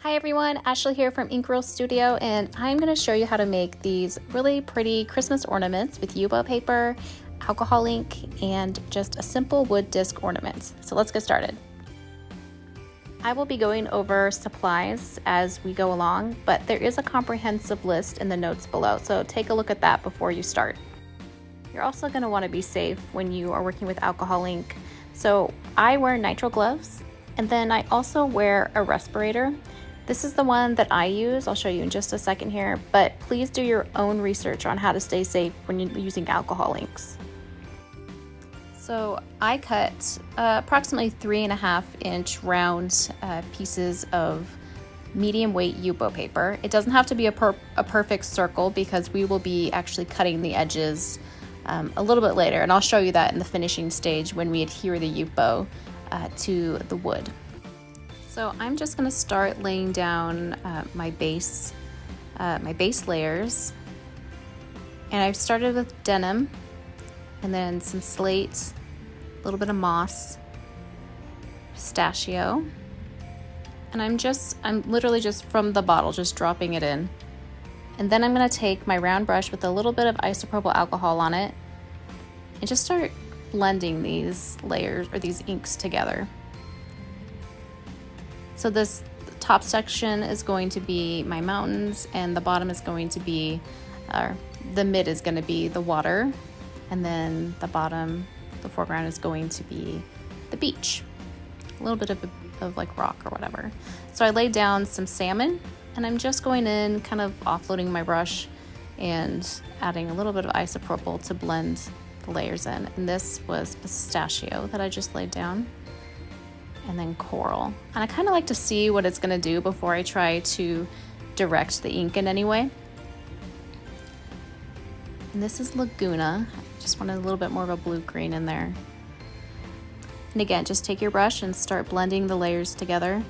Hi everyone, Ashley here from Ink Roll Studio, and I'm going to show you how to make these really pretty Christmas ornaments with YUPO paper, alcohol ink, and just a simple wood disc ornament. So let's get started. I will be going over supplies as we go along, but there is a comprehensive list in the notes below, so take a look at that before you start. You're also going to want to be safe when you are working with alcohol ink. So I wear nitrile gloves, and then I also wear a respirator. This is the one that I use. I'll show you in just a second here, but please do your own research on how to stay safe when you're using alcohol inks. So I cut approximately 3.5-inch round pieces of medium weight YUPO paper. It doesn't have to be a perfect circle because we will be actually cutting the edges a little bit later, and I'll show you that in the finishing stage when we adhere the YUPO to the wood. So I'm just going to start laying down my base layers, and I've started with denim, and then some slate, a little bit of moss, pistachio, and I'm literally just from the bottle just dropping it in, and then I'm going to take my round brush with a little bit of isopropyl alcohol on it and just start blending these layers or these inks together. So this top section is going to be my mountains, and the bottom is going to be, the mid is going to be the water, and then the bottom, the foreground is going to be the beach. A little bit of like rock or whatever. So I laid down some salmon, and I'm just going in, kind of offloading my brush and adding a little bit of isopropyl to blend the layers in. And this was pistachio that I just laid down. And then coral. And I kind of like to see what it's going to do before I try to direct the ink in any way. And this is Laguna. Just wanted a little bit more of a blue-green in there. And again, just take your brush and start blending the layers together.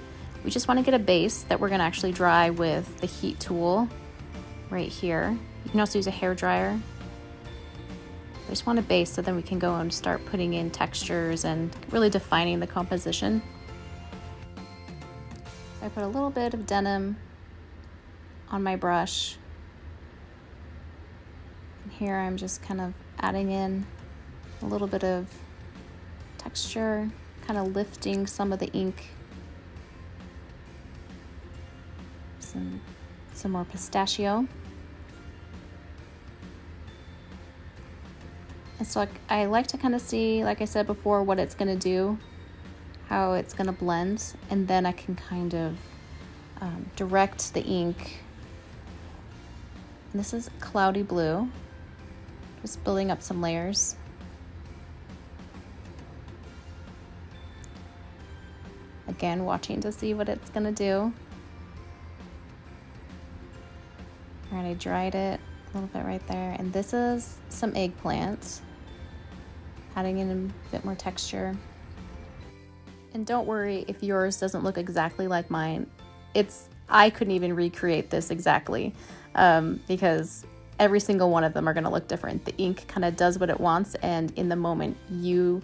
We just want to get a base that we're going to actually dry with the heat tool right here. You can also use a hair dryer. I just want a base so then we can go and start putting in textures and really defining the composition. So I put a little bit of denim on my brush. And here I'm just kind of adding in a little bit of texture, kind of lifting some of the ink. Some more pistachio. And so I like to kind of see, like I said before, what it's going to do, how it's going to blend, and then I can kind of direct the ink. And this is cloudy blue, just building up some layers. Again, watching to see what it's going to do. All right, I dried it a little bit right there, and this is some eggplant. Adding in a bit more texture. And don't worry if yours doesn't look exactly like mine. I couldn't even recreate this exactly because every single one of them are going to look different. The ink kind of does what it wants, and in the moment you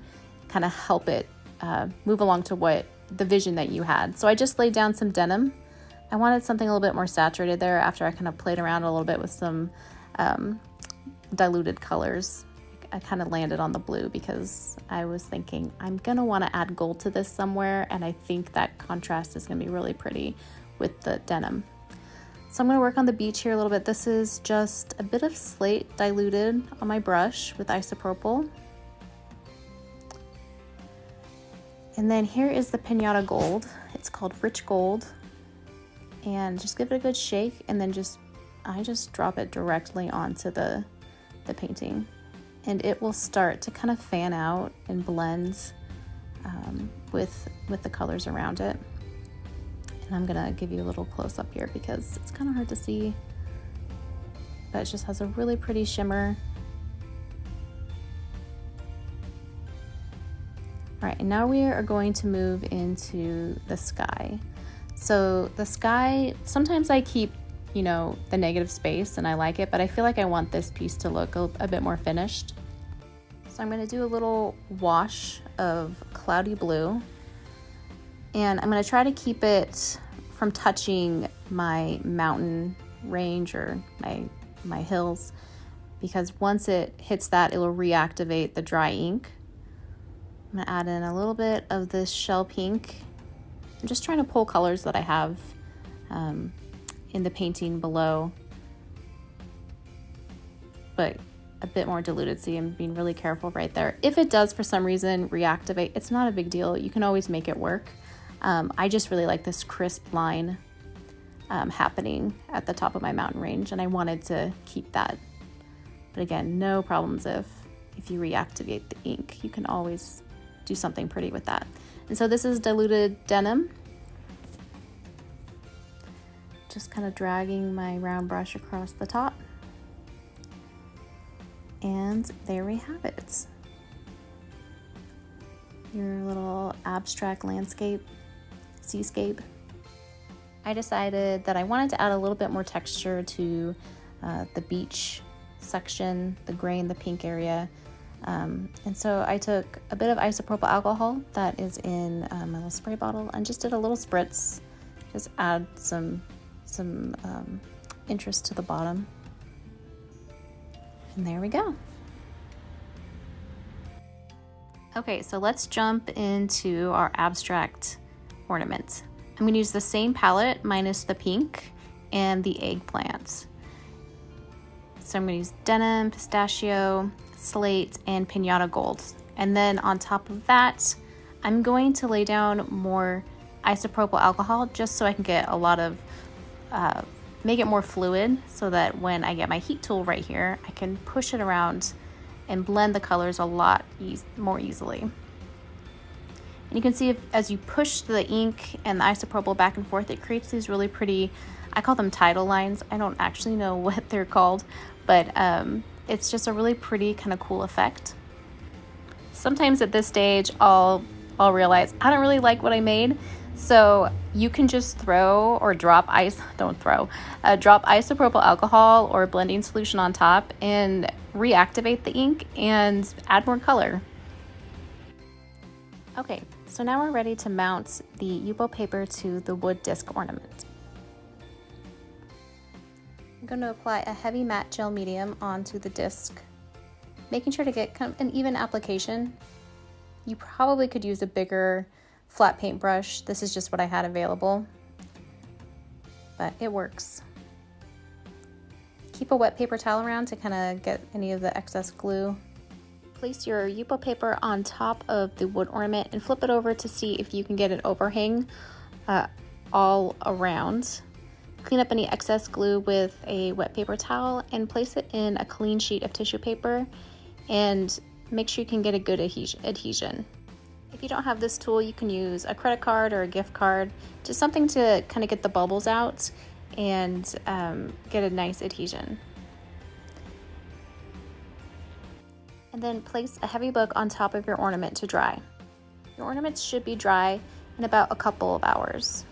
kind of help it move along to what the vision that you had. So I just laid down some denim. I wanted something a little bit more saturated there after I kind of played around a little bit with some diluted colors. I kind of landed on the blue because I was thinking I'm going to want to add gold to this somewhere, and I think that contrast is going to be really pretty with the denim. So I'm going to work on the beach here a little bit. This is just a bit of slate diluted on my brush with isopropyl. And then here is the Piñata gold. It's called Rich Gold. And just give it a good shake, and then I just drop it directly onto the painting. And it will start to kind of fan out and blend with the colors around it. And I'm gonna give you a little close up here because it's kind of hard to see, but it just has a really pretty shimmer. All right, and now we are going to move into the sky. So the sky, sometimes I keep, the negative space and I like it, but I feel like I want this piece to look a bit more finished. So I'm going to do a little wash of cloudy blue, and I'm going to try to keep it from touching my mountain range or my hills, because once it hits that, it will reactivate the dry ink. I'm gonna add in a little bit of this shell pink. I'm just trying to pull colors that I have in the painting below, but a bit more diluted. See, I'm being really careful right there. If it does for some reason reactivate, it's not a big deal. You can always make it work. I just really like this crisp line happening at the top of my mountain range, and I wanted to keep that. But again, no problems if you reactivate the ink. You can always do something pretty with that. And so this is diluted denim. Just kind of dragging my round brush across the top. And there we have it. Your little abstract landscape, seascape. I decided that I wanted to add a little bit more texture to the beach section, the gray and the pink area. And so I took a bit of isopropyl alcohol that is in my little spray bottle and just did a little spritz. Just add some interest to the bottom. And there we go. Okay, so let's jump into our abstract ornament. I'm gonna use the same palette minus the pink and the eggplant. So I'm gonna use denim, pistachio, slate, and Piñata gold. And then on top of that, I'm going to lay down more isopropyl alcohol just so I can get a lot of, make it more fluid, so that when I get my heat tool right here, I can push it around and blend the colors a lot more easily. And you can see as you push the ink and the isopropyl back and forth, it creates these really pretty, I call them tidal lines. I don't actually know what they're called, but it's just a really pretty kind of cool effect. Sometimes at this stage, I'll realize I don't really like what I made. So you can just throw or drop drop isopropyl alcohol or blending solution on top and reactivate the ink and add more color. Okay, so now we're ready to mount the YUPO paper to the wood disc ornament. I'm going to apply a heavy matte gel medium onto the disc, making sure to get kind of an even application. You probably could use a bigger flat paintbrush. This is just what I had available, but it works. Keep a wet paper towel around to kind of get any of the excess glue. Place your YUPO paper on top of the wood ornament and flip it over to see if you can get an overhang all around. Clean up any excess glue with a wet paper towel and place it in a clean sheet of tissue paper, and make sure you can get a good adhesion. If you don't have this tool, you can use a credit card or a gift card, just something to kind of get the bubbles out and get a nice adhesion. And then place a heavy book on top of your ornament to dry. Your ornaments should be dry in about a couple of hours.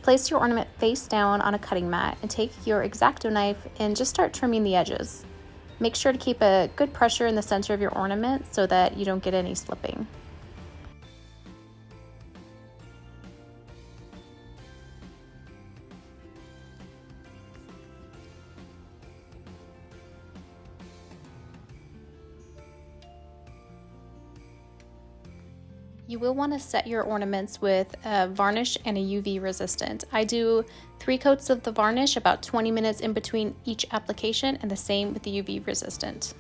Place your ornament face down on a cutting mat and take your X-Acto knife and just start trimming the edges. Make sure to keep a good pressure in the center of your ornament so that you don't get any slipping. You will want to set your ornaments with a varnish and a UV resistant. I do 3 coats of the varnish, about 20 minutes in between each application, and the same with the UV resistant.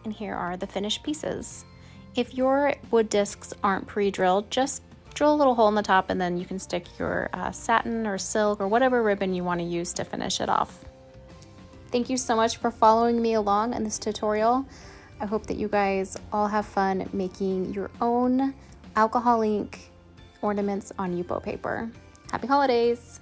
And here are the finished pieces. If your wood discs aren't pre-drilled, just drill a little hole in the top and then you can stick your satin or silk or whatever ribbon you want to use to finish it off. Thank you so much for following me along in this tutorial. I hope that you guys all have fun making your own alcohol ink ornaments on YUPO paper. Happy holidays!